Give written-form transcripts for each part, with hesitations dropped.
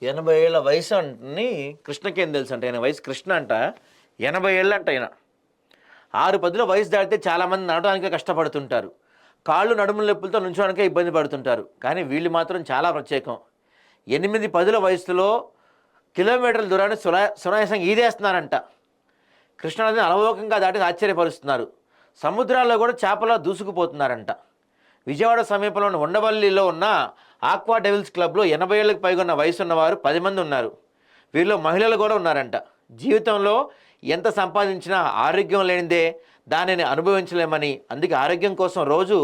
80 ఏళ్ల వయసు అని కృష్ణకేం తెలుసు అంటే ఆయన వయసు కృష్ణ అంట 80 ఏళ్ళు అంట ఆయన 6 వయసు దాటితే చాలామంది నడవడానికే కష్టపడుతుంటారు. కాళ్ళు నడుముల నొప్పులతో నుంచోడానికే ఇబ్బంది పడుతుంటారు. కానీ వీళ్ళు మాత్రం చాలా ప్రత్యేకం. 8-10 వయసులో కిలోమీటర్ల దూరాన్ని సునాయాసంగా ఈదేస్తున్నారంట. కృష్ణానదిని అలవోకంగా దాటి ఆశ్చర్యపరుస్తున్నారు. సముద్రాల్లో కూడా చేపలా దూసుకుపోతున్నారంట. విజయవాడ సమీపంలోని ఉండవల్లిలో ఉన్న ఆక్వా డెవిల్స్ క్లబ్లో 80 ఏళ్ళకి పైగా ఉన్న వయసు ఉన్నవారు 10 మంది ఉన్నారు. వీరిలో మహిళలు కూడా ఉన్నారంట. జీవితంలో ఎంత సంపాదించినా ఆరోగ్యం లేనిదే దానిని అనుభవించలేమని, అందుకే ఆరోగ్యం కోసం రోజు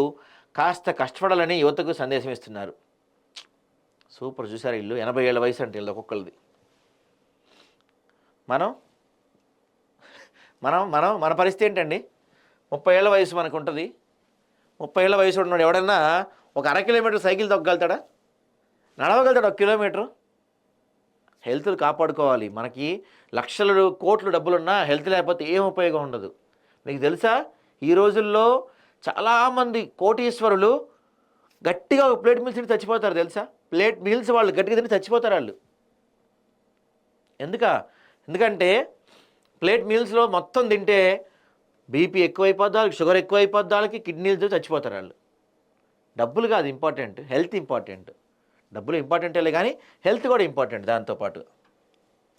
కాస్త కష్టపడాలని యువతకు సందేశం ఇస్తున్నారు. సూపర్. చూసారు ఇల్లు 80 ఏళ్ళ వయసు అంటే వీళ్ళు ఒక్కొక్కరిది. మనం మనం మనం మన పరిస్థితి ఏంటండి? 30 ఏళ్ళ వయసు మనకు ఉంటుంది. 30 ఏళ్ళ వయసు ఉన్నాడు ఎవడన్నా ఒక 1/2 కిలోమీటర్ సైకిల్ తొక్కగలుగుతాడా? నడవగలుగుతాడు 1 కిలోమీటరు? హెల్త్ కాపాడుకోవాలి. మనకి లక్షలు కోట్లు డబ్బులున్నా హెల్త్ లేకపోతే ఏం ఉపయోగం ఉండదు. మీకు తెలుసా ఈ రోజుల్లో చాలామంది కోటీశ్వరులు గట్టిగా ఒక ప్లేట్ మీల్స్ తిని చచ్చిపోతారు తెలుసా? ప్లేట్ మీల్స్ వాళ్ళు గట్టిగా తిని చచ్చిపోతారు వాళ్ళు. ఎందుకంటే ప్లేట్ మీల్స్లో మొత్తం తింటే బీపీ ఎక్కువైపోద్ది, వాళ్ళకి షుగర్ ఎక్కువైపోద్ది, వాళ్ళకి కిడ్నీలతో చచ్చిపోతారు వాళ్ళు. డబ్బులు కాదు ఇంపార్టెంట్, హెల్త్ ఇంపార్టెంట్. డబ్బులు ఇంపార్టెంటే కానీ హెల్త్ కూడా ఇంపార్టెంట్ దాంతోపాటు.